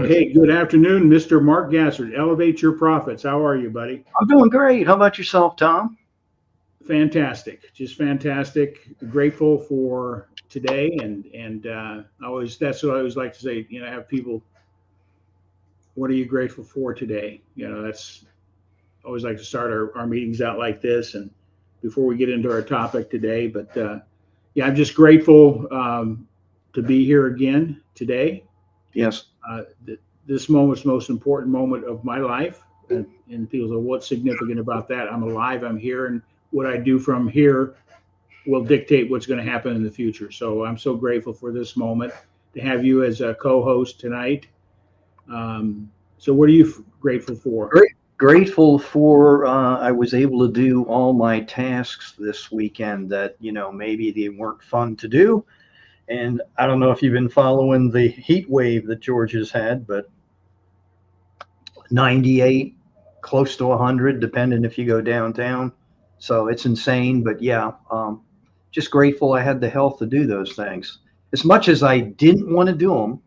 Hey, good afternoon, Mr. Mark Gassard. Elevate your profits. How are you, buddy? I'm doing great. How about yourself, Tom? Fantastic, just fantastic. Grateful for today, and always that's what I always like to say. Have people, what are you grateful for today? That's always like to start our meetings out like this, and before we get into our topic today. But yeah, I'm just grateful to be here again today. Yes. This moment's the most important moment of my life. And people say, what's significant about that? I'm alive, I'm here, and what I do from here will dictate what's going to happen in the future. So I'm so grateful for this moment to have you as a co-host tonight. So what are you grateful for? Grateful for I was able to do all my tasks this weekend that, maybe they weren't fun to do. And I don't know if you've been following the heat wave that Georgia's had, but 98, close to 100, depending if you go downtown. So it's insane. But yeah, just grateful I had the health to do those things. As much as I didn't want to do them,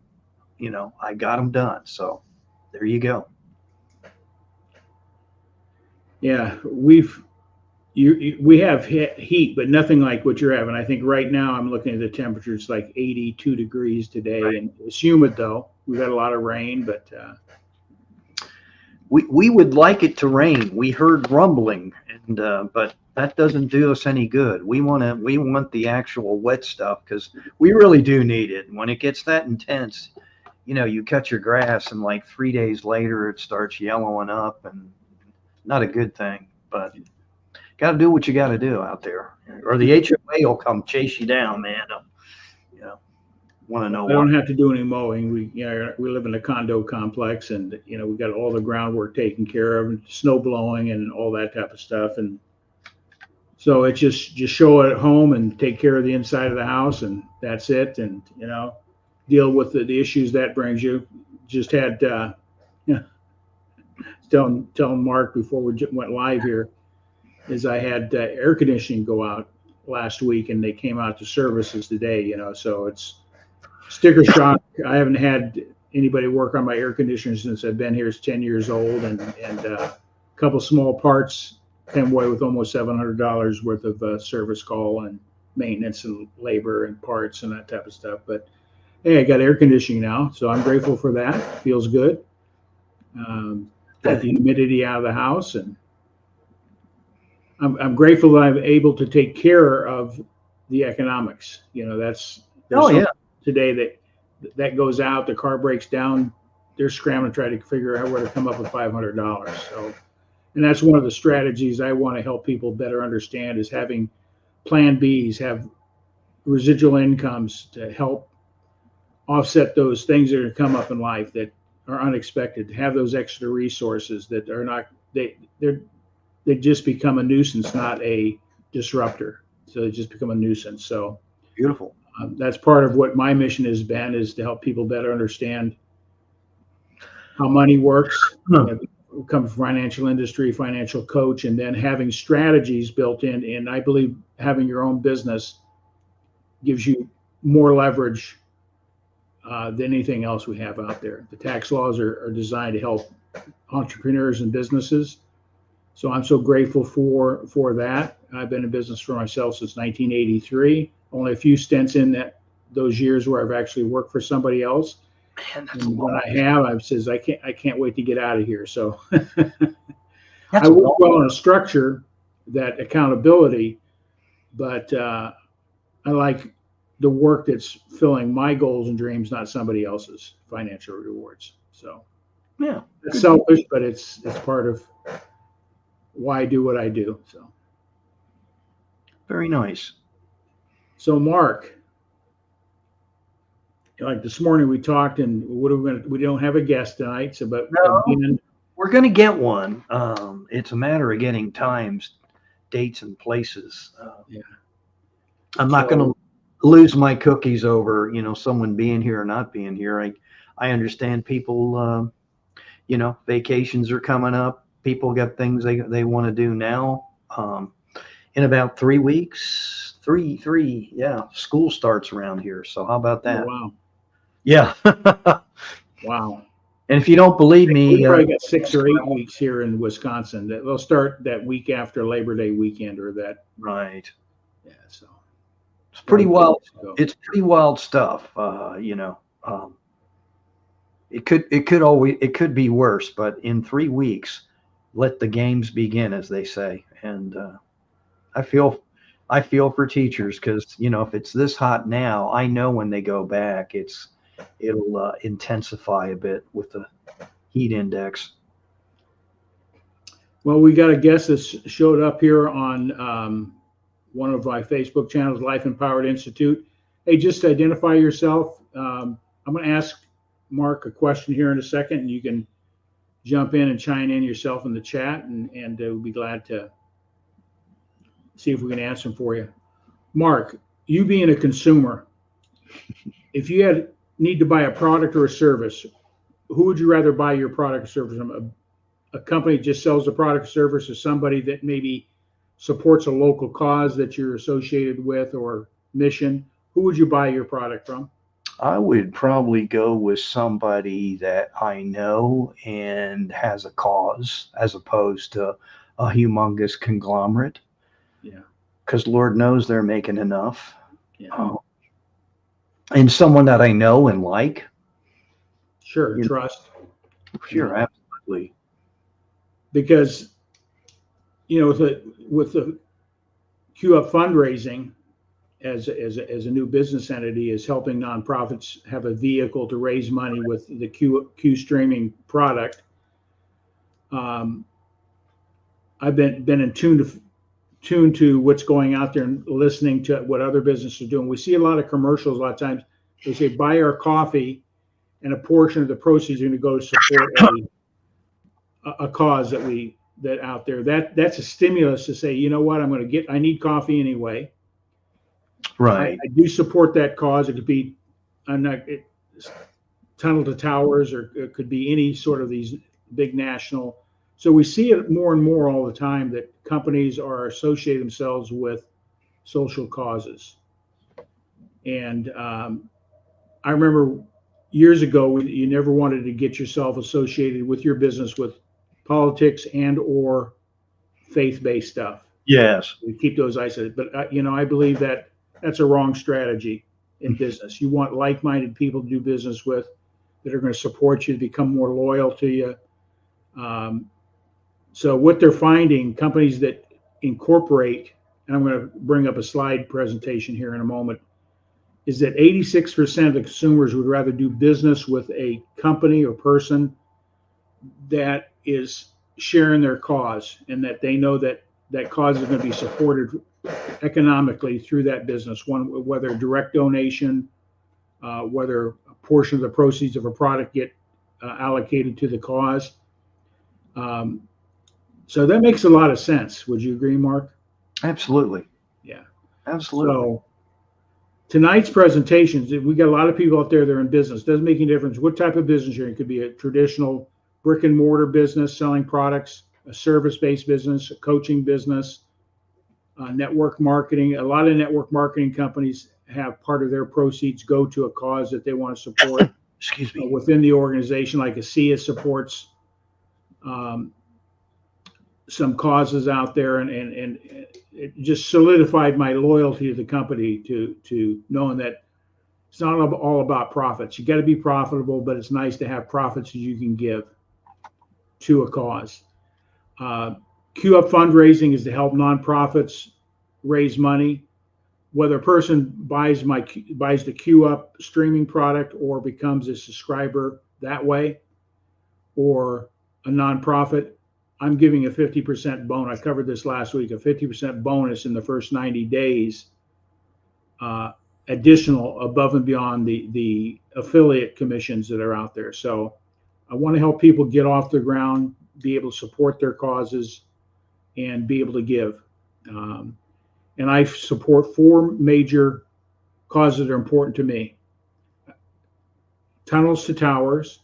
I got them done. So there you go. Yeah, we have heat, but nothing like what you're having. I think right now I'm looking at the temperature; it's like 82 degrees today, Right. and it's humid though. We've got a lot of rain, but we would like it to rain. We heard rumbling, and but that doesn't do us any good. We want the actual wet stuff because we really do need it. When it gets that intense, you cut your grass, and like 3 days later, it starts yellowing up, and not a good thing. But got to do what you got to do out there, or the HOA will come chase you down, man. Want to know I what? don't have to do any mowing. We live in a condo complex, and we got all the groundwork taken care of, and snow blowing, and all that type of stuff. And so it's just show it at home and take care of the inside of the house, and that's it. And deal with the issues that brings you. Just had telling Mark before we went live here is I had air conditioning go out last week, and they came out to services today. So it's sticker shock. I haven't had anybody work on my air conditioner since I've been here. It's 10 years old, and a couple small parts came away with almost $700 worth of service call and maintenance and labor and parts and that type of stuff. But hey, I got air conditioning now, so I'm grateful for that. Feels good. Got the humidity out of the house, and I'm grateful that I'm able to take care of the economics. There's today that goes out, the car breaks down, they're scrambling to try to figure out where to come up with $500. So, and that's one of the strategies I want to help people better understand is having plan Bs, have residual incomes to help offset those things that are going to come up in life that are unexpected, have those extra resources that are not, they just become a nuisance, not a disruptor. So they just become a nuisance. So Beautiful. That's part of what my mission has been, is to help people better understand how money works. Come from financial industry, financial coach, and then having strategies built in. And I believe having your own business gives you more leverage than anything else we have out there. The tax laws are designed to help entrepreneurs and businesses. So I'm so grateful for that. I've been in business for myself since 1983. Only a few stints in those years where I've actually worked for somebody else. Man, that's And when I have, I've says I can't wait to get out of here. So that's I work well in a structure, that accountability, but I like the work that's filling my goals and dreams, not somebody else's financial rewards. So yeah, it's selfish, but it's part of why I do what I do. So very nice. So Mark, like this morning we talked, and we don't have a guest tonight, so but No. again, We're going to get one. It's a matter of getting times, dates, and places. Yeah. I'm not going to lose my cookies over, someone being here or not being here. I understand people, vacations are coming up. People got things they want to do now. In about 3 weeks, school starts around here. So how about that? Oh, wow. Yeah. Wow. And if you don't believe We me, probably got 6 or 8 weeks here in Wisconsin. That they'll start that week after Labor Day weekend, or that. right. Yeah, so It's pretty like wild. go. It's pretty wild stuff. It could be worse, but in 3 weeks, let the games begin, as they say. And I feel for teachers because if it's this hot now, I know when they go back, it'll intensify a bit with the heat index. Well, we got a guest that showed up here on one of my Facebook channels, Life Empowered Institute. Hey, just identify yourself. I'm going to ask Mark a question here in a second, and you can jump in and chime in yourself in the chat, and we'll be glad to see if we can answer them for you. Mark, you being a consumer, if you need to buy a product or a service, who would you rather buy your product or service from? A company that just sells a product or service, or somebody that maybe supports a local cause that you're associated with or mission? Who would you buy your product from? I would probably go with somebody that I know and has a cause, as opposed to a humongous conglomerate. Yeah. Because Lord knows they're making enough. Yeah. And someone that I know and like. Sure, trust. Sure, absolutely. Because with the Q Up fundraising as a new business entity is helping nonprofits have a vehicle to raise money with the Q streaming product. I've been in tune to what's going out there and listening to what other businesses are doing. We see a lot of commercials. A lot of times they say, buy our coffee, and a portion of the proceeds are going to go to support a cause that out there. That's a stimulus to say, you know what, I need coffee anyway. Right. I do support that cause. It could be Tunnel to Towers, or it could be any sort of these big national. So we see it more and more all the time that companies are associating themselves with social causes. And I remember years ago, you never wanted to get yourself associated with your business with politics and or faith-based stuff. Yes. We keep those isolated. But I believe that that's a wrong strategy in business. You want like-minded people to do business with that are going to support you, to become more loyal to you. So what they're finding, companies that incorporate, and I'm going to bring up a slide presentation here in a moment, is that 86% of the consumers would rather do business with a company or person that is sharing their cause, and that they know that that cause is going to be supported economically through that business, whether direct donation, whether a portion of the proceeds of a product get allocated to the cause. So that makes a lot of sense. Would you agree, Mark? Absolutely. Yeah. Absolutely. So tonight's presentations, we got a lot of people out there that are in business. Doesn't make any difference what type of business you're in. It could be a traditional brick and mortar business selling products, a service-based business, a coaching business, network marketing. A lot of network marketing companies have part of their proceeds go to a cause that they want to support. Excuse me. Within the organization, like ASEA supports some causes out there, and it just solidified my loyalty to the company, to knowing that it's not all about profits. You got to be profitable, but it's nice to have profits that you can give to a cause. Q Up fundraising is to help nonprofits raise money. Whether a person buys the Q Up streaming product or becomes a subscriber that way, or a nonprofit, I'm giving a 50% bonus. I covered this last week, a 50% bonus in the first 90 days, additional above and beyond the affiliate commissions that are out there. So I want to help people get off the ground, be able to support their causes, and be able to give. And I support 4 major causes that are important to me. Tunnels to Towers.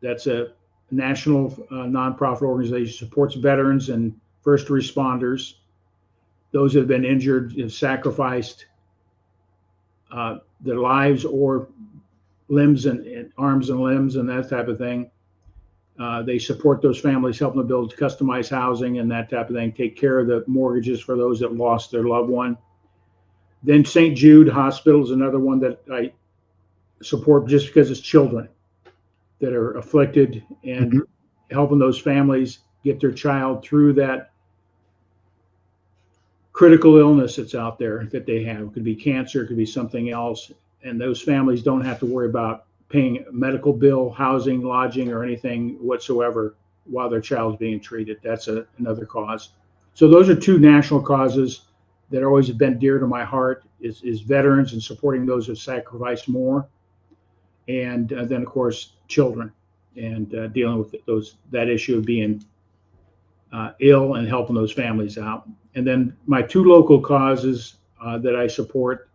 That's a national nonprofit organization, supports veterans and first responders, those that have been injured, have sacrificed their lives or limbs and arms and limbs and that type of thing. They support those families, helping them build customized housing and that type of thing, take care of the mortgages for those that lost their loved one. Then St. Jude Hospital is another one that I support just because it's children that are afflicted, and helping those families get their child through that critical illness that's out there that they have. It could be cancer, it could be something else. And those families don't have to worry about paying a medical bill, housing, lodging, or anything whatsoever while their child's being treated. That's another cause. So those are two national causes that always have been dear to my heart, is veterans and supporting those who sacrificed more. And then, of course, children, and dealing with that issue of being ill and helping those families out. And then my two local causes that I support,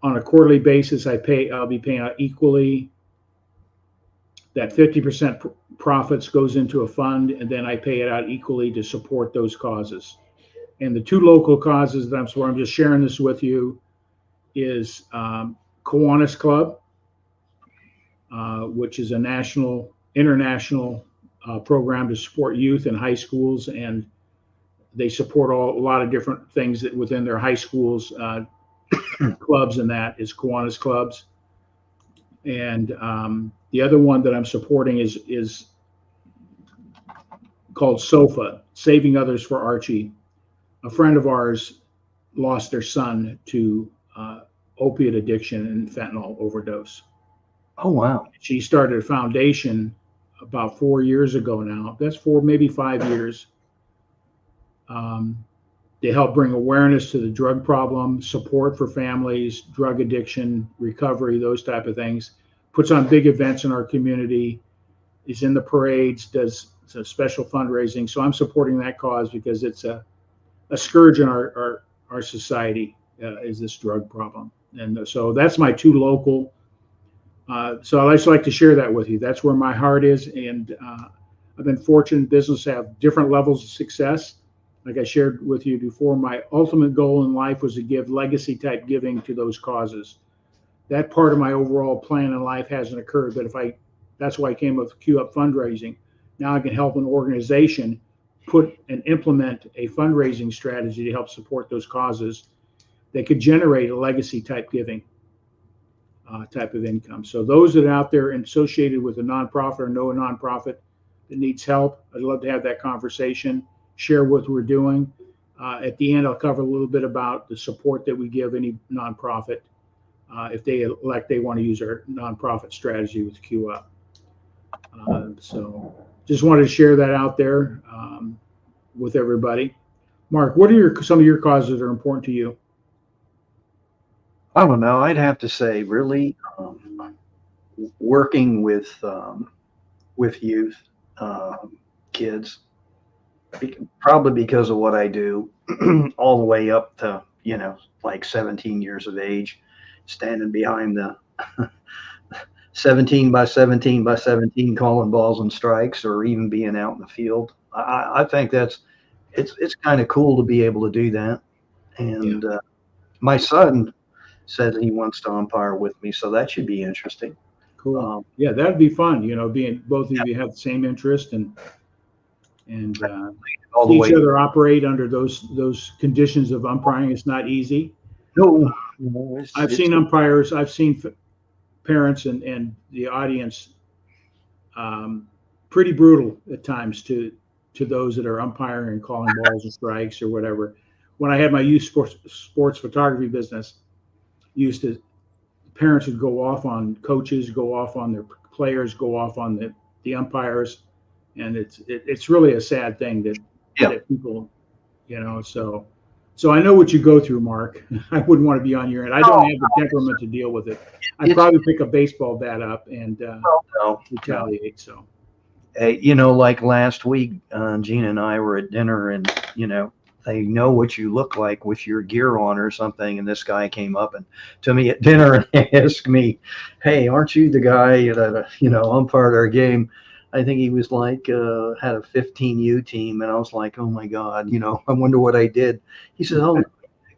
on a quarterly basis, I'll be paying out equally. That 50% profits goes into a fund, and then I pay it out equally to support those causes. And the two local causes that I'm just sharing this with you is Kiwanis Club, which is a international program to support youth in high schools, and they support a lot of different things that within their high schools clubs, and that is Kiwanis Clubs. And the other one that I'm supporting is called SOFA, Saving Others for Archie. A friend of ours lost their son to opiate addiction and fentanyl overdose. Oh, wow. She started a foundation about 4 years ago now. That's maybe 5 years. They help bring awareness to the drug problem, support for families, drug addiction, recovery, those type of things. Puts on big events in our community, is in the parades, does some special fundraising. So I'm supporting that cause because it's a scourge in our society, is this drug problem. And so that's my two local. So I just like to share that with you. That's where my heart is. And I've been fortunate in business to have different levels of success. Like I shared with you before, my ultimate goal in life was to give legacy type giving to those causes. That part of my overall plan in life hasn't occurred, but that's why I came up with Q Up fundraising. Now I can help an organization put and implement a fundraising strategy to help support those causes that could generate a legacy type giving type of income. So those that are out there and associated with a nonprofit or know a nonprofit that needs help, I'd love to have that conversation, share what we're doing. At the end, I'll cover a little bit about the support that we give any nonprofit if they want to use our nonprofit strategy with Q Up. So just wanted to share that out there with everybody. Mark, what are some of your causes that are important to you? I don't know. I'd have to say, really, working with youth, kids, probably because of what I do, all the way up to like 17 years of age, standing behind the 17 by 17 by 17 calling balls and strikes, or even being out in the field. I think it's kind of cool to be able to do that. And my son said he wants to umpire with me, so that should be interesting. Cool. Yeah, that'd be fun. Being both of you have the same interest and all the each way other operate under those conditions of umpiring. It's not easy. No, I've seen umpires. I've seen parents and the audience pretty brutal at times to those that are umpiring and calling balls and strikes or whatever. When I had my youth sports photography business, parents would go off on coaches, go off on their players, go off on the umpires, and it's really a sad thing that people, so I know what you go through, Mark. I wouldn't want to be on your end. I don't have the temperament to deal with it. I'd probably pick a baseball bat up and retaliate. So, hey, like last week, Gina and I were at dinner, and they know what you look like with your gear on or something. And this guy came up and to me at dinner and asked me, "Hey, aren't you the guy that umpired our game?" I think he was like had a 15U team, and I was like, "Oh my God, I wonder what I did." He said, "Oh,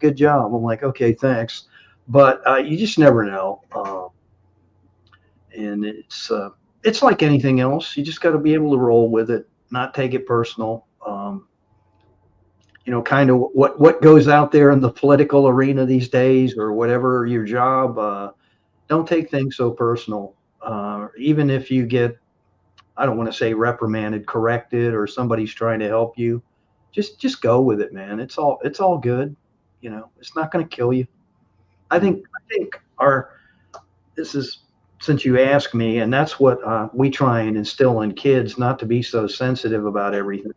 good job." I'm like, "Okay, thanks," but you just never know. And it's like anything else. You just got to be able to roll with it, not take it personal. Kind of what goes out there in the political arena these days, or whatever your job. Don't take things so personal. Even if you get, I don't want to say reprimanded, corrected, or somebody's trying to help you, just go with it, man. It's all good. It's not going to kill you. I think this is, since you asked me, and that's what we try and instill in kids, not to be so sensitive about everything.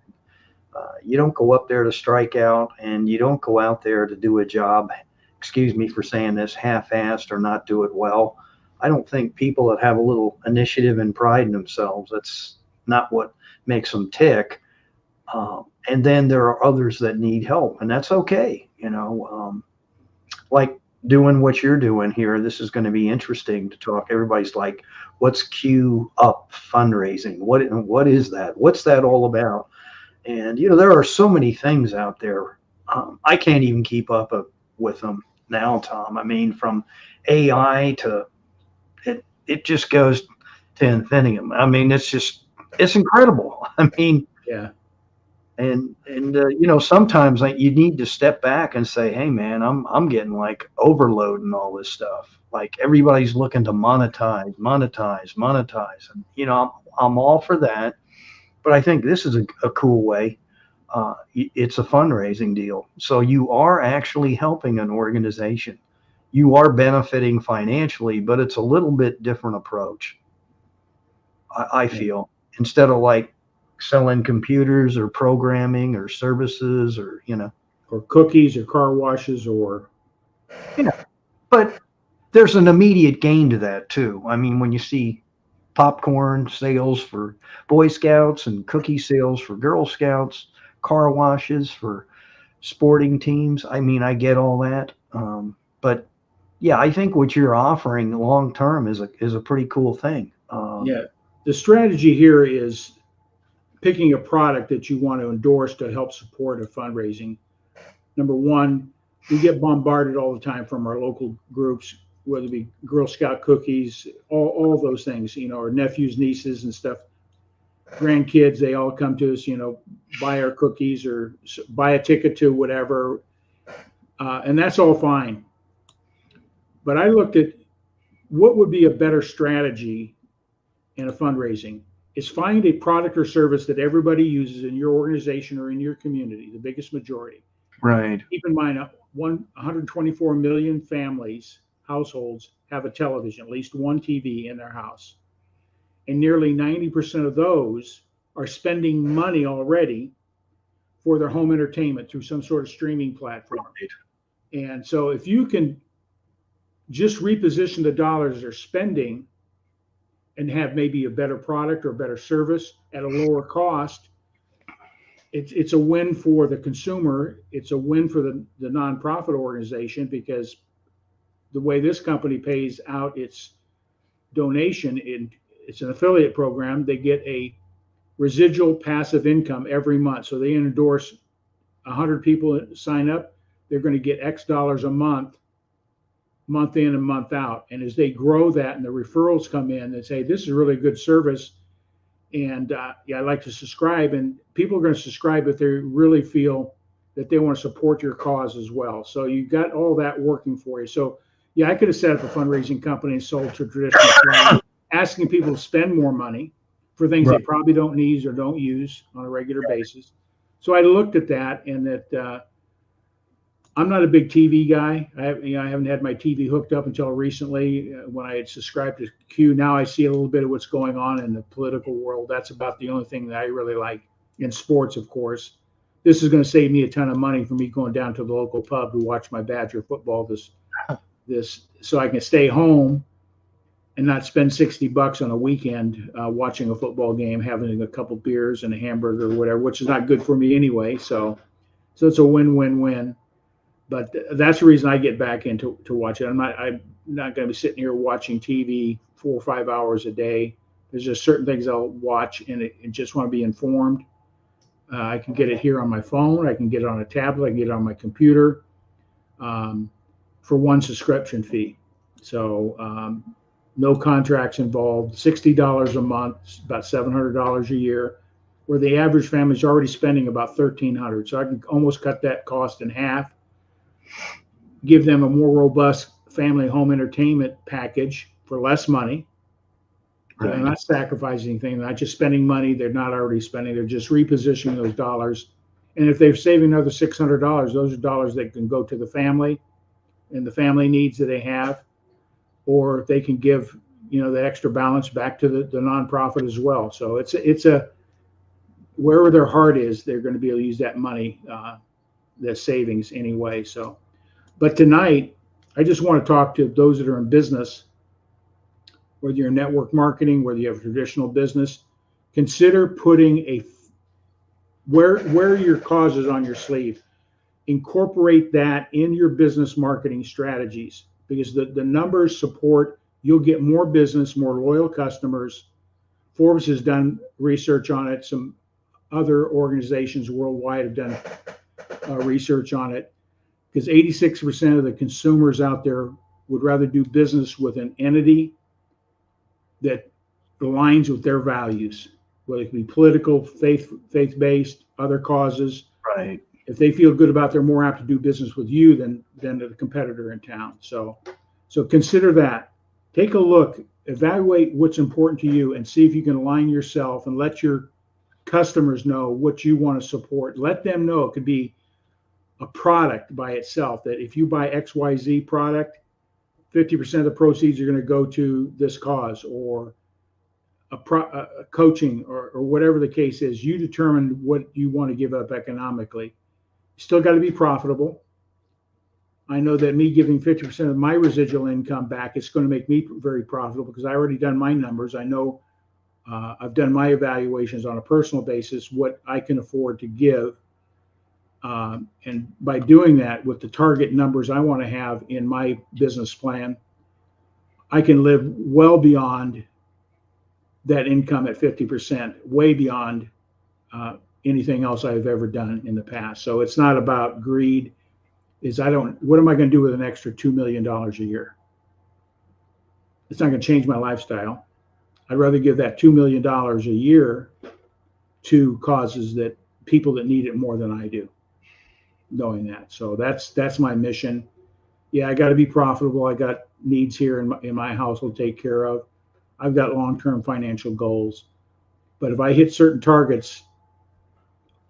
You don't go up there to strike out, and you don't go out there to do a job, excuse me for saying this, half-assed or not do it well. I don't think people that have a little initiative and pride in themselves, that's not what makes them tick. And then there are others that need help, and that's okay. Like doing what you're doing here, this is going to be interesting to talk. Everybody's like, what's Q Up fundraising? What is that? What's that all about? And, there are so many things out there. I can't even keep up with them now, Tom. I mean, from AI to it just goes to infinitum. I mean, it's incredible. I mean, Yeah. And sometimes you need to step back and say, hey man, I'm getting like overload and all this stuff. Like everybody's looking to monetize. And I'm all for that. But I think this is a cool way. It's a fundraising deal. So you are actually helping an organization. You are benefiting financially, but it's a little bit different approach. I feel, instead of like selling computers or programming or services or cookies or car washes or but there's an immediate gain to that too. I mean, when you see popcorn sales for Boy Scouts and cookie sales for Girl Scouts, car washes for sporting teams, I mean, I get all that. But yeah, I think what you're offering long term is a pretty cool thing. Yeah. The strategy here is picking a product that you want to endorse to help support a fundraising. Number one, we get bombarded all the time from our local groups, whether it be Girl Scout cookies, all those things, our nephews, nieces, and stuff, grandkids, they all come to us, buy our cookies or buy a ticket to whatever. And that's all fine. But I looked at what would be a better strategy in a fundraising is find a product or service that everybody uses in your organization or in your community, the biggest majority. Right. Keep in mind, 124 million households have a television, at least one TV in their house. And nearly 90% of those are spending money already for their home entertainment through some sort of streaming platform. Right. And so if you can just reposition the dollars they're spending and have maybe a better product or a better service at a lower cost, it's a win for the consumer. It's a win for the nonprofit organization, because the way this company pays out its donation, it's an affiliate program. They get a residual passive income every month. So they endorse 100 people that sign up, they're going to get X dollars a month in and month out. And as they grow that and the referrals come in, they say, this is a really good service. And I'd like to subscribe. And people are going to subscribe if they really feel that they want to support your cause as well. So you've got all that working for you. So I could have set up a fundraising company and sold to traditional clients, asking people to spend more money for things they probably don't need or don't use on a regular basis. So I looked at that, and that I'm not a big TV guy. I haven't had my TV hooked up until recently when I had subscribed to Q. Now I see a little bit of what's going on in the political world. That's about the only thing that I really like. In sports, of course. This is going to save me a ton of money for me going down to the local pub to watch my Badger football this so I can stay home and not spend $60 on a weekend watching a football game, having a couple beers and a hamburger or whatever, which is not good for me anyway. So it's a win-win-win. But that's the reason I get back into watch it. I'm not going to be sitting here watching TV 4 or 5 hours a day. There's just certain things I'll watch and just want to be informed. I can get it here on my phone. I can get it on a tablet. I can get it on my computer for one subscription fee. So no contracts involved, $60 a month, about $700 a year, where the average family is already spending about $1,300. So I can almost cut that cost in half, give them a more robust family home entertainment package for less money. Right. They're not sacrificing anything. They're not just spending money they're not already spending. They're just repositioning those dollars. And if they're saving another $600, those are dollars that can go to the family and the family needs that they have, or they can give, the extra balance back to the nonprofit as well. So it's a wherever their heart is, they're going to be able to use that money, the savings anyway. So, but tonight, I just want to talk to those that are in business, whether you're in network marketing, whether you have a traditional business, consider putting where your cause is on your sleeve. Incorporate that in your business marketing strategies, because the numbers support you'll get more business, more loyal customers. Forbes has done research on it. Some other organizations worldwide have done research on it, because 86% of the consumers out there would rather do business with an entity that aligns with their values, whether it be political, faith-based, other causes. Right. If they feel good about, they're more apt to do business with you than the competitor in town. So consider that. Take a look, evaluate what's important to you, and see if you can align yourself and let your customers know what you want to support. Let them know it could be a product by itself, that if you buy XYZ product, 50% of the proceeds are going to go to this cause, or a coaching, or whatever the case is. You determine what you want to give up economically. Still got to be profitable. I know that me giving 50% of my residual income back is going to make me very profitable, because I already done my numbers. I know I've done my evaluations on a personal basis, what I can afford to give. And by doing that with the target numbers I want to have in my business plan, I can live well beyond that income at 50%, way beyond anything else I've ever done in the past. So it's not about greed. What am I going to do with an extra $2 million a year? It's not going to change my lifestyle. I'd rather give that $2 million a year to causes that people that need it more than I do, knowing that. So that's my mission. Yeah, I got to be profitable. I got needs here in my household to take care of. I've got long-term financial goals. But if I hit certain targets,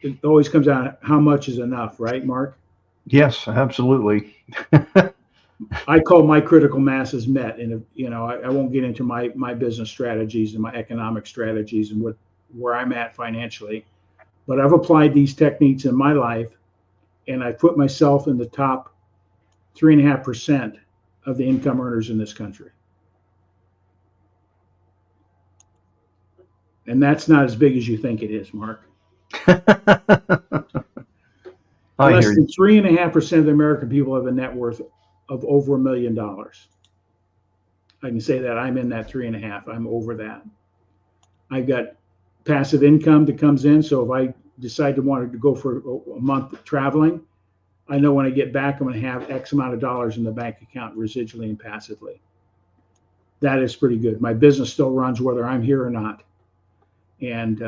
it always comes down to how much is enough, right, Mark? Yes, absolutely. I call my critical mass is met, and I won't get into my business strategies and my economic strategies and where I'm at financially, but I've applied these techniques in my life, and I put myself in the top 3.5% of the income earners in this country, and that's not as big as you think it is, Mark. Less than 3.5% of the American people have a net worth of over $1 million. I can say that I'm in that 3.5. I'm over that. I've got passive income that comes in. So if I decide to want to go for a month traveling, I know when I get back, I'm going to have X amount of dollars in the bank account residually and passively. That is pretty good. My business still runs whether I'm here or not. And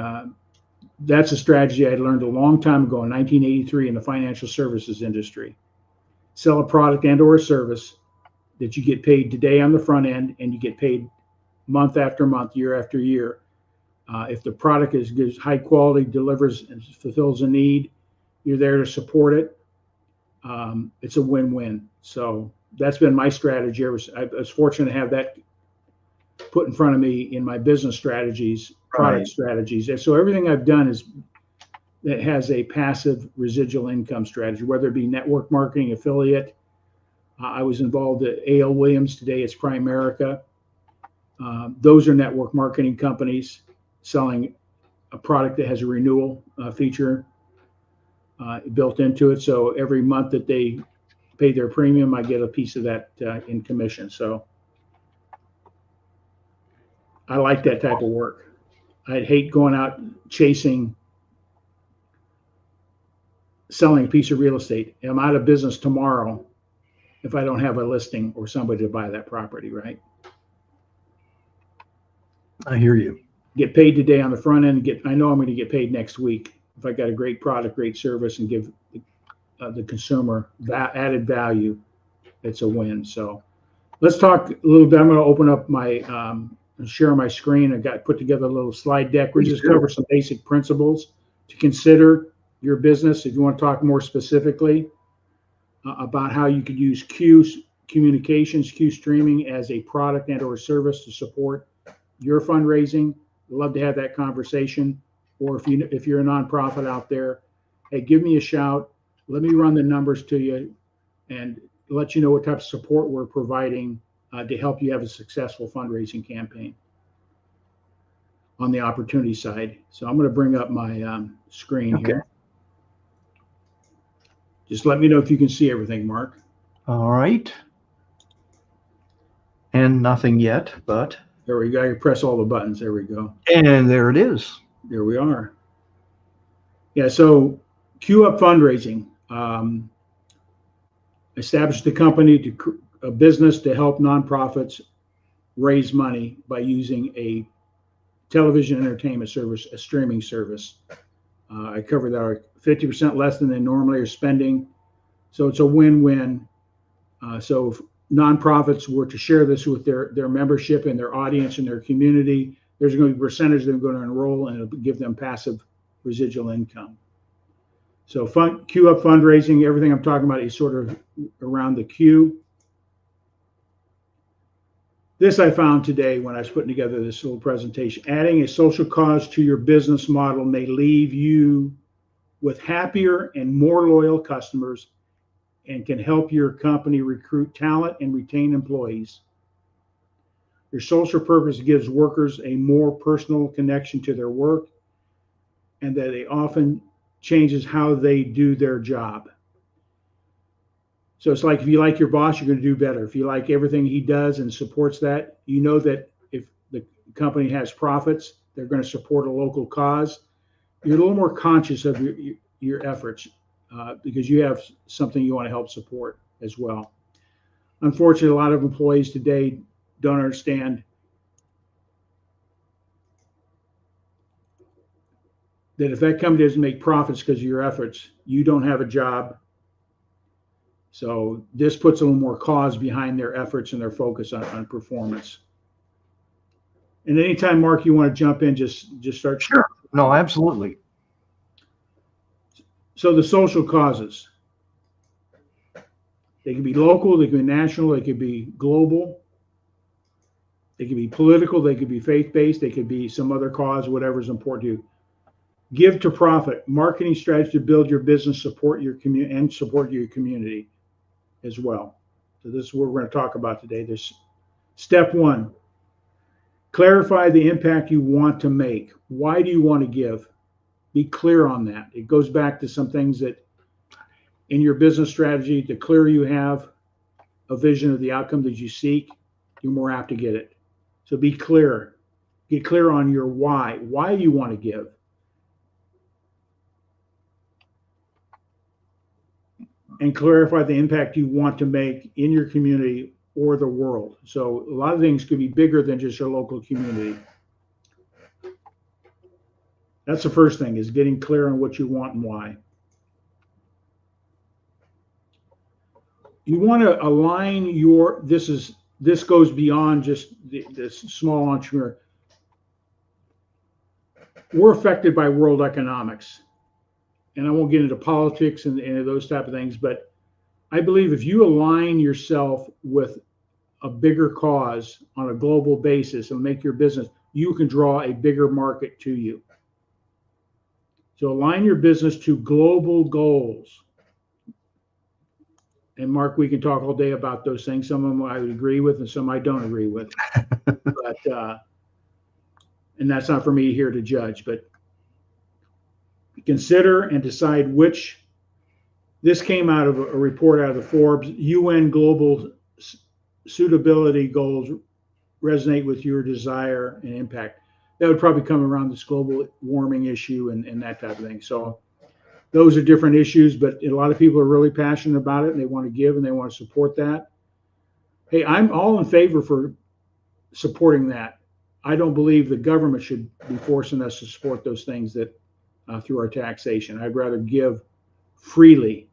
that's a strategy I learned a long time ago in 1983 in the financial services industry. Sell a product and or a service that you get paid today on the front end, and you get paid month after month, year after year. If the product gives high quality, delivers and fulfills a need, you're there to support it. It's a win-win. So that's been my strategy. I was fortunate to have that put in front of me in my business strategies, product strategies. And so everything I've done that has a passive residual income strategy, whether it be network marketing, affiliate. I was involved at A.L. Williams. Today it's Primerica. Those are network marketing companies selling a product that has a renewal feature built into it. So every month that they pay their premium, I get a piece of that in commission. So I like that type of work. I'd hate going out selling a piece of real estate. I'm out of business tomorrow if I don't have a listing or somebody to buy that property, right? I hear you. Get paid today on the front end. I know I'm going to get paid next week if I got a great product, great service, and give the consumer added value. It's a win. So let's talk a little bit. I'm going to open up my share my screen. I got put together a little slide deck. We just cover some basic principles to consider your business. If you want to talk more specifically about how you could use Q communications, Q streaming as a product and or service to support your fundraising, I'd love to have that conversation. Or if you're a nonprofit out there, hey, give me a shout. Let me run the numbers to you and let you know what type of support we're providing to help you have a successful fundraising campaign on the opportunity side. So I'm going to bring up my screen here. Just let me know if you can see everything, Mark. All right. And nothing yet, but. There we go. You press all the buttons. There we go. And there it is. There we are. Yeah, so Queue Up Fundraising. Established a company, a business to help nonprofits raise money by using a television entertainment service, a streaming service. I covered that 50% less than they normally are spending. So it's a win-win. So if nonprofits were to share this with their membership and their audience and their community, there's going to be a percentage they're going to enroll, and it'll give them passive residual income. So Queue Up Fundraising, everything I'm talking about is sort of around the queue. This I found today when I was putting together this little presentation. Adding a social cause to your business model may leave you with happier and more loyal customers and can help your company recruit talent and retain employees. Your social purpose gives workers a more personal connection to their work, and that it often changes how they do their job. So it's like if you like your boss, you're going to do better. If you like everything he does and supports that, you know that if the company has profits, they're going to support a local cause. You're a little more conscious of your efforts because you have something you want to help support as well. Unfortunately, a lot of employees today don't understand that if that company doesn't make profits because of your efforts, you don't have a job. So this puts a little more cause behind their efforts and their focus on performance. And anytime, Mark, you want to jump in, just start. Sure. No, absolutely. So the social causes, they can be local, they can be national, they could be global, they could be political, they could be faith-based, they could be some other cause, whatever is important to you. Give to profit, marketing strategy to build your business, support your community, and support your community as well. So this is what we're going to talk about today. There's step one, clarify the impact you want to make. Why do you want to give? Be clear on that. It goes back to some things that in your business strategy, the clearer you have a vision of the outcome that you seek, you're more apt to get it. So be clear. Get clear on your why. Why do you want to give? And clarify the impact you want to make in your community or the world. So a lot of things could be bigger than just your local community. That's the first thing, is getting clear on what you want and why. You want to align this goes beyond just this small entrepreneur. We're affected by world economics. And I won't get into politics and those type of things, but I believe if you align yourself with a bigger cause on a global basis and make your business, you can draw a bigger market to you. So align your business to global goals. And Mark, we can talk all day about those things. Some of them I would agree with and some I don't agree with. But and that's not for me here to judge, but consider and decide which. This came out of a report out of the Forbes. UN global suitability goals resonate with your desire and impact. That would probably come around this global warming issue and that type of thing. So those are different issues, but a lot of people are really passionate about it and they want to give and they want to support that. Hey, I'm all in favor for supporting that. I don't believe the government should be forcing us to support those things that through our taxation. I'd rather give freely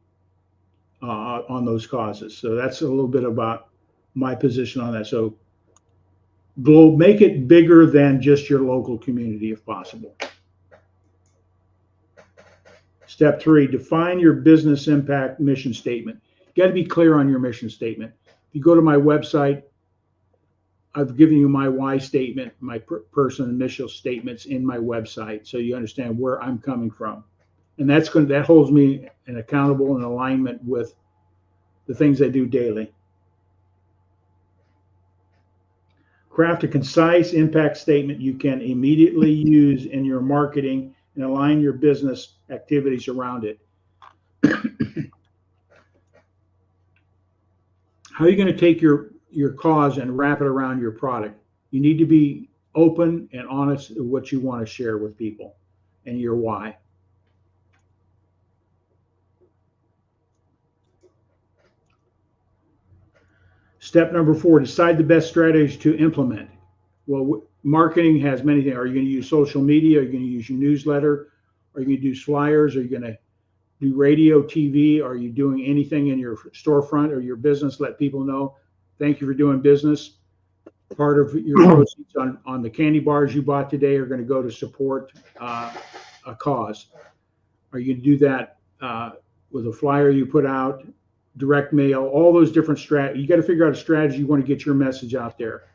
on those causes. So that's a little bit about my position on that. So make it bigger than just your local community if possible. Step 3, define your business impact mission statement. You got to be clear on your mission statement. If you go to my website, I've given you my why statement, my personal initial statements in my website, so you understand where I'm coming from, and that holds me accountable in alignment with the things I do daily. Craft a concise impact statement you can immediately use in your marketing and align your business activities around it. How are you going to take your cause and wrap it around your product? You need to be open and honest with what you want to share with people and your why. Step number 4, decide the best strategy to implement. Well, marketing has many things. Are you going to use social media? Are you going to use your newsletter? Are you going to do flyers? Are you going to do radio, TV? Are you doing anything in your storefront or your business? Let people know, thank you for doing business. Part of your proceeds on the candy bars you bought today are going to go to support a cause. Are you going to do that with a flyer you put out, direct mail, all those different strategies? You got to figure out a strategy you want to get your message out there.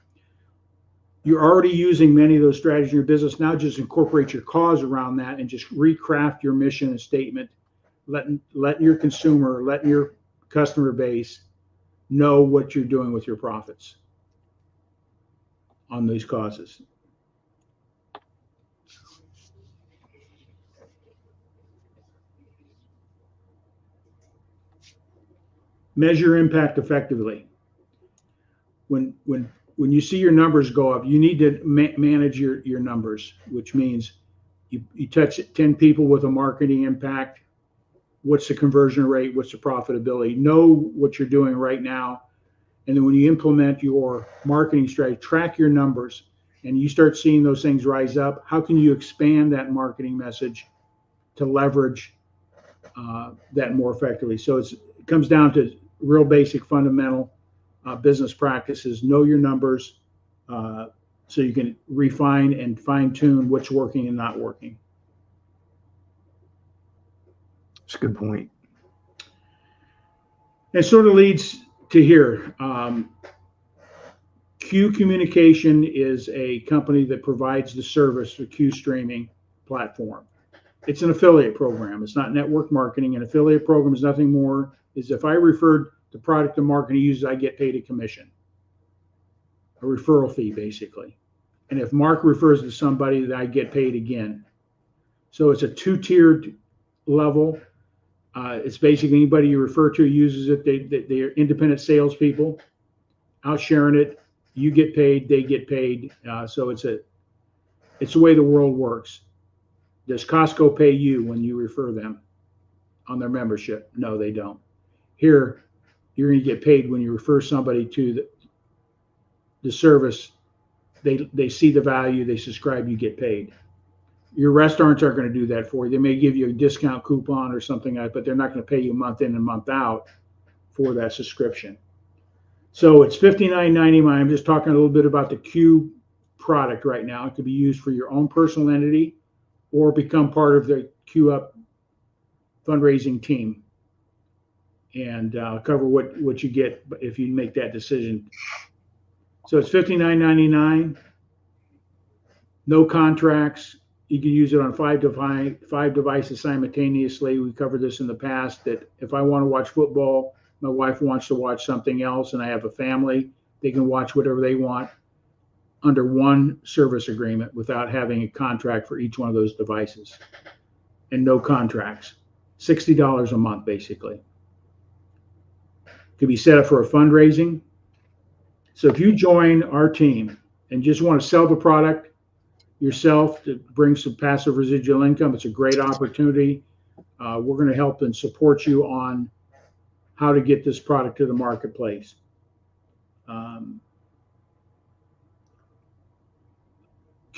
You're already using many of those strategies in your business. Now just incorporate your cause around that and just recraft your mission and statement. Letting your consumer, letting your customer base know what you're doing with your profits on these causes. Measure impact effectively. When you see your numbers go up, you need to manage your numbers, which means you touch 10 people with a marketing impact. What's the conversion rate? What's the profitability? Know what you're doing right now. And then when you implement your marketing strategy, track your numbers and you start seeing those things rise up. How can you expand that marketing message to leverage that more effectively? So it comes down to real basic fundamental business practices. Know your numbers so you can refine and fine tune what's working and not working. That's a good point. It sort of leads to here. Q Communication is a company that provides the service for Q streaming platform. It's an affiliate program. It's not network marketing. An affiliate program is nothing more is if I referred the product to marketing users, I get paid a commission, a referral fee basically. And if Mark refers to somebody, that I get paid again. So it's a two-tiered level. It's basically anybody you refer to uses it. They're independent salespeople out sharing it. You get paid, they get paid. So it's the way the world works. Does Costco pay you when you refer them on their membership? No, they don't. Here, you're going to get paid when you refer somebody to the service. They see the value, they subscribe, you get paid. Your restaurants aren't going to do that for you. They may give you a discount coupon or something like that, but they're not going to pay you month in and month out for that subscription. So it's $59.99. I'm just talking a little bit about the Q product right now. It could be used for your own personal entity or become part of the Q Up fundraising team and cover what you get if you make that decision. So it's $59.99. No contracts. You can use it on five devices simultaneously. We covered this in the past that if I want to watch football, my wife wants to watch something else, and I have a family, they can watch whatever they want under one service agreement without having a contract for each one of those devices. And no contracts. $60 a month, basically. Could be set up for a fundraising. So if you join our team and just want to sell the product yourself to bring some passive residual income, it's a great opportunity. We're going to help and support you on how to get this product to the marketplace.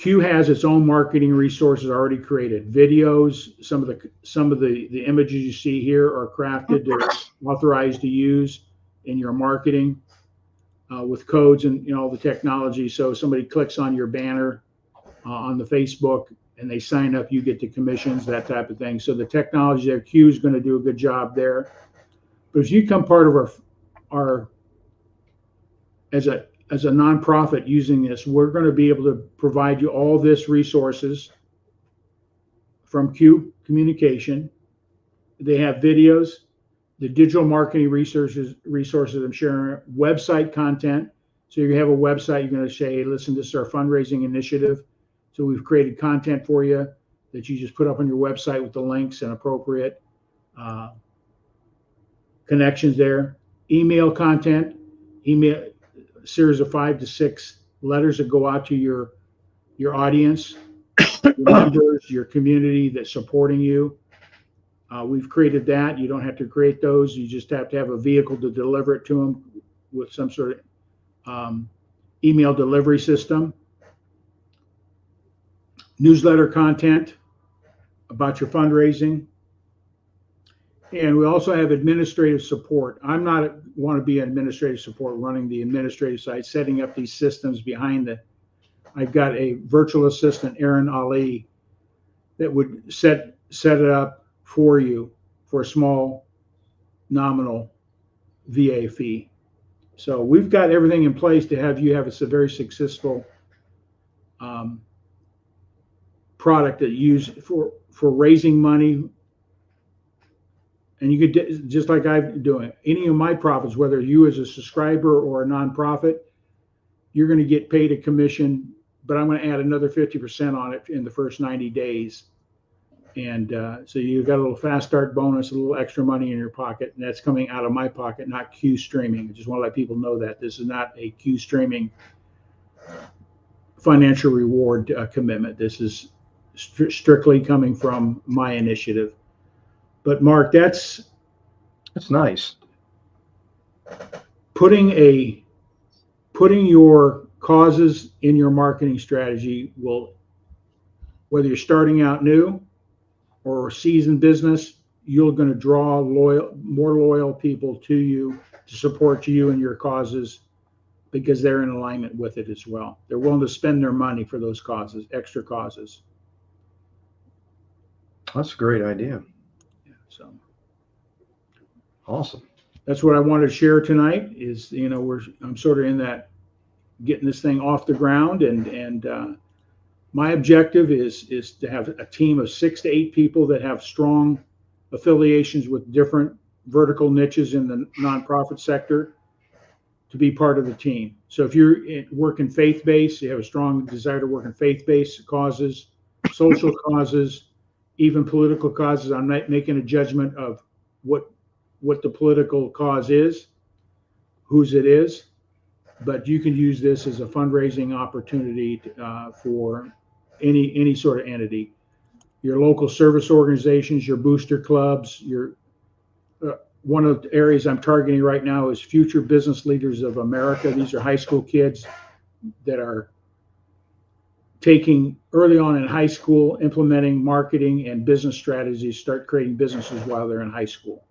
Q has its own marketing resources already created. Videos, some of the images you see here are crafted. They're authorized to use in your marketing with codes and all the technology. So somebody clicks on your banner on the Facebook and they sign up, you get the commissions, that type of thing. So the technology there, Q is going to do a good job there. But if you become part of our as a nonprofit using this, we're going to be able to provide you all this resources from Q Communication. They have videos, the digital marketing resources I'm sharing, website content. So you have a website, you're going to say, hey, listen, this is our fundraising initiative. So we've created content for you that you just put up on your website with the links and appropriate connections there. Email content, email series of 5 to 6 letters that go out to your audience, your members, your community that's supporting you. We've created that. You don't have to create those. You just have to have a vehicle to deliver it to them with some sort of email delivery system. Newsletter content about your fundraising. And we also have administrative support. I'm not want to be an administrative support running the administrative side, setting up these systems behind the. I've got a virtual assistant, Aaron Ali, that would set it up for you for a small nominal VA fee. So we've got everything in place to have you have a very successful product that you use for raising money. And you could, just like I'm doing, any of my profits, whether you as a subscriber or a nonprofit, you're going to get paid a commission, but I'm going to add another 50% on it in the first 90 days. And so you've got a little fast start bonus, a little extra money in your pocket, and that's coming out of my pocket, not Q streaming. I just want to let people know that this is not a Q streaming financial reward commitment. This is strictly coming from my initiative. But Mark, that's nice. Putting your causes in your marketing strategy will, whether you're starting out new or seasoned business, you're going to draw more loyal people to you to support you and your causes because they're in alignment with it as well. They're willing to spend their money for those causes, extra causes. That's a great idea. So awesome. That's what I wanted to share tonight is, I'm sort of in that getting this thing off the ground and my objective is to have a team of 6 to 8 people that have strong affiliations with different vertical niches in the nonprofit sector to be part of the team. So if you're working faith-based, you have a strong desire to work in faith-based causes, social causes, even political causes. I'm not making a judgment of what the political cause is, whose it is, but you can use this as a fundraising opportunity for any sort of entity. Your local service organizations, your booster clubs, one of the areas I'm targeting right now is Future Business Leaders of America. These are high school kids that are taking early on in high school, implementing marketing and business strategies, start creating businesses while they're in high school.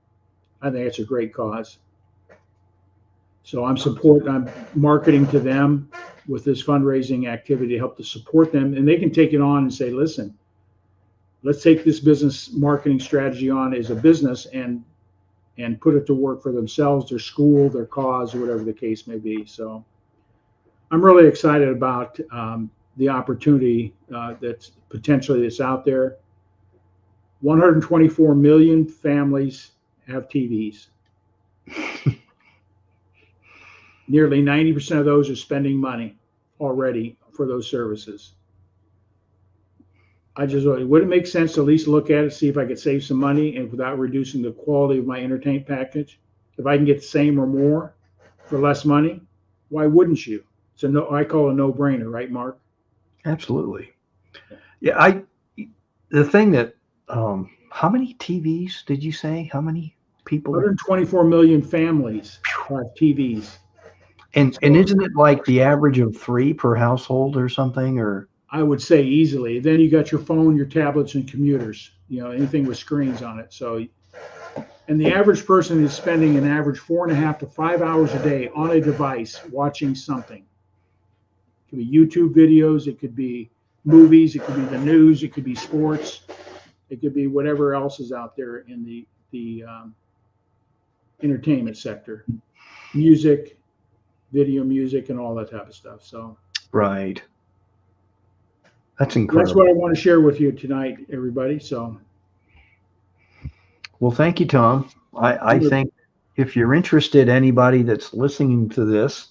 I think it's a great cause. So I'm marketing to them with this fundraising activity to help to support them. And they can take it on and say, listen, let's take this business marketing strategy on as a business and put it to work for themselves, their school, their cause, or whatever the case may be. So I'm really excited about the opportunity that's out there. 124 million families have TVs. Nearly 90% of those are spending money already for those services. Would it make sense to at least look at it, see if I could save some money and without reducing the quality of my entertainment package? If I can get the same or more for less money, why wouldn't you? I call it a no-brainer, right, Mark? Absolutely. Yeah, the thing that how many TVs did you say? How many people? 124 million families have TVs. And isn't it like the average of 3 per household or something? Or I would say easily. Then you got your phone, your tablets, and commuters. Anything with screens on it. So, and the average person is spending an average 4.5 to 5 hours a day on a device watching something. It could be YouTube videos, it could be movies, it could be the news, it could be sports, it could be whatever else is out there in the entertainment sector, music, video music, and all that type of stuff. So, right. That's incredible. That's what I want to share with you tonight, everybody. So, well, thank you, Tom. I think if you're interested, anybody that's listening to this,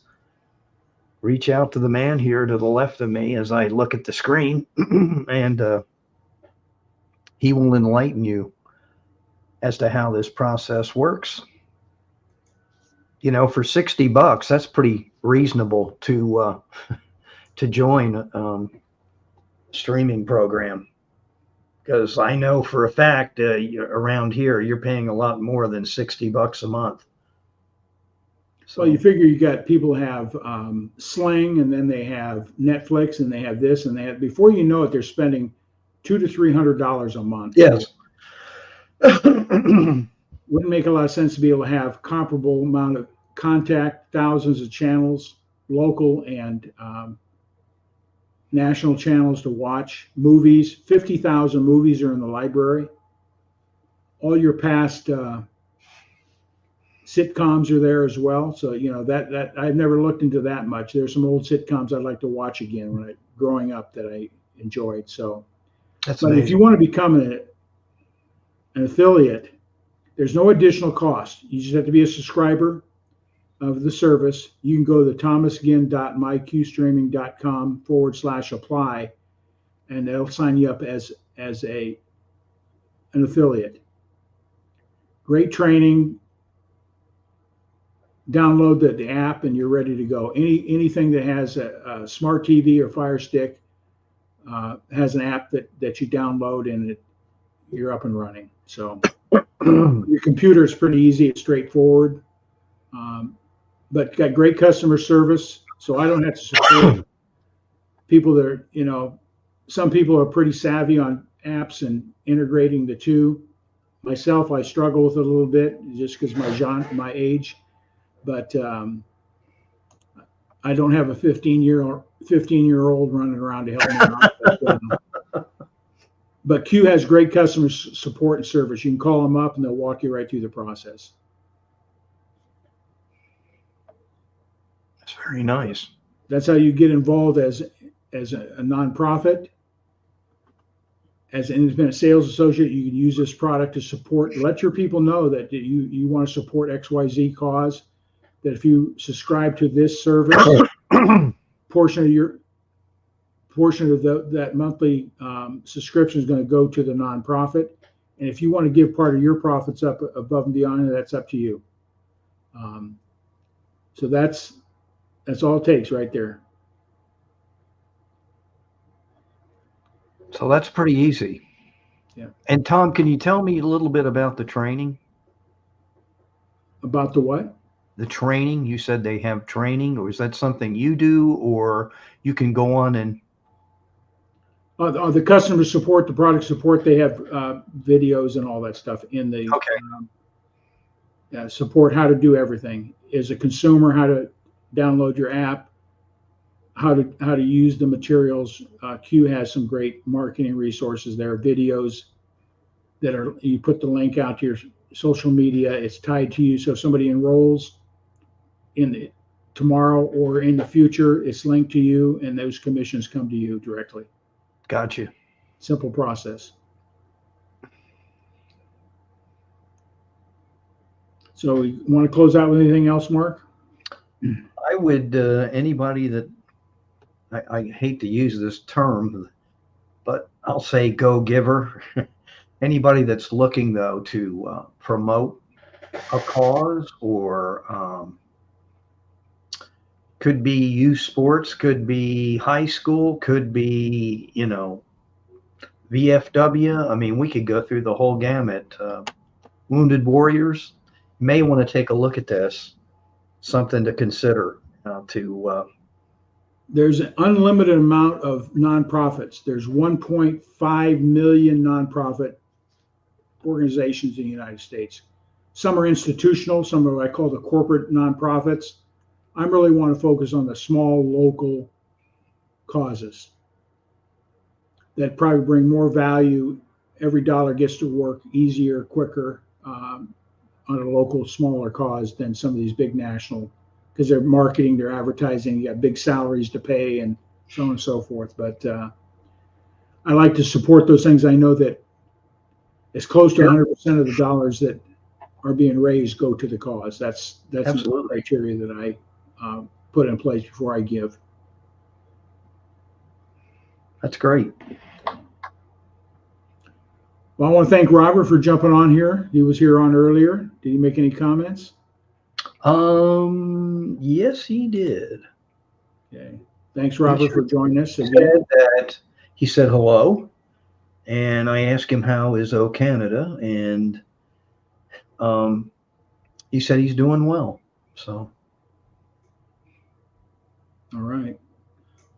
reach out to the man here to the left of me as I look at the screen, and he will enlighten you as to how this process works. For $60, that's pretty reasonable to join streaming program, because I know for a fact around here you're paying a lot more than $60 a month. So you figure you got people have Sling, and then they have Netflix, and they have this, and they have, before you know it, they're spending $200 to $300 a month. Yes. Wouldn't make a lot of sense to be able to have comparable amount of contact, thousands of channels, local and national channels to watch, movies. 50,000 movies are in the library. All your past sitcoms are there as well. So that I've never looked into that much. There's some old sitcoms I'd like to watch again when growing up that I enjoyed. So, that's but amazing. If you want to become an affiliate, there's no additional cost. You just have to be a subscriber of the service. You can go to thomasginn.myqstreaming.com/apply, and they'll sign you up as an affiliate. Great training. Download the app and you're ready to go. Anything that has a smart TV or Fire Stick has an app that you download, and you're up and running. So your computer is pretty easy. It's straightforward. But got great customer service, so I don't have to support people that are, some people are pretty savvy on apps and integrating the two. Myself, I struggle with it a little bit just because my age, but I don't have a 15-year-old running around to help me out. But Q has great customer support and service. You can call them up and they'll walk you right through the process. Very nice. That's how you get involved as a nonprofit. As an independent sales associate, you can use this product to support. Let your people know that you want to support XYZ cause. That if you subscribe to this service, portion of that monthly subscription is going to go to the nonprofit. And if you want to give part of your profits up above and beyond, that's up to you. So that's all it takes right there. So that's pretty easy. Yeah. And Tom, can you tell me a little bit about the training? About the what? The training. You said they have training, or is that something you do, or you can go on and? The customer support, the product support, they have videos and all that stuff in the support how to do everything. As a consumer, how to download your app, how to use the materials. Q has some great marketing resources there, videos that are, you put the link out to your social media, it's tied to you. So if somebody enrolls tomorrow or in the future, it's linked to you, and those commissions come to you directly. Gotcha. Simple process. So you want to close out with anything else, Mark? I would, anybody that, I hate to use this term, but I'll say go-giver. Anybody that's looking, though, to promote a cause, or could be youth sports, could be high school, could be, VFW. I mean, we could go through the whole gamut. Wounded Warriors may want to take a look at this. Something to consider to there's an unlimited amount of nonprofits. There's 1.5 million nonprofit organizations in the United States. Some are institutional, some are what I call the corporate nonprofits. I really want to focus on the small local causes that probably bring more value. Every dollar gets to work easier, quicker on a local, smaller cause than some of these big national, because they're marketing, they're advertising, you got big salaries to pay and so on and so forth. But I like to support those things. I know that it's close to 100% of the dollars that are being raised go to the cause. That's the criteria that I put in place before I give. That's great. Well, I want to thank Robert for jumping on here. He was here on earlier. Did he make any comments? Yes, he did. Okay. Thanks, Robert, for joining us again. He said hello, and I asked him how is O Canada, and he said he's doing well. So, all right.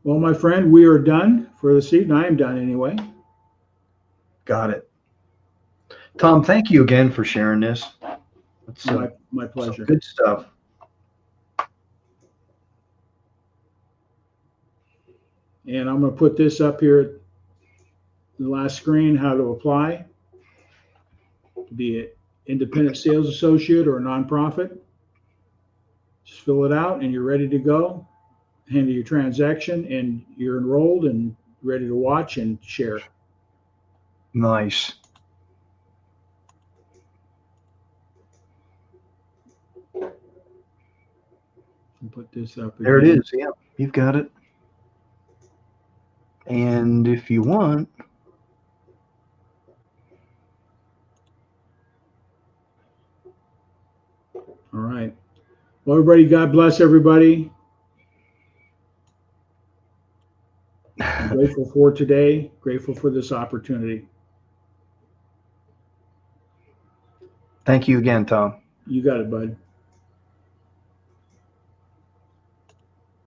Well, my friend, we are done for this evening. I am done anyway. Got it. Tom, thank you again for sharing this. It's my pleasure. Good stuff. And I'm going to put this up here at the last screen, how to apply to be an independent sales associate or a nonprofit. Just fill it out and you're ready to go. Handle your transaction and you're enrolled and ready to watch and share. Nice. Put this up again. There it is. Yeah, you've got it. And if you want, all right. Well, everybody, God bless everybody. I'm grateful for today, grateful for this opportunity. Thank you again, Tom. You got it, bud.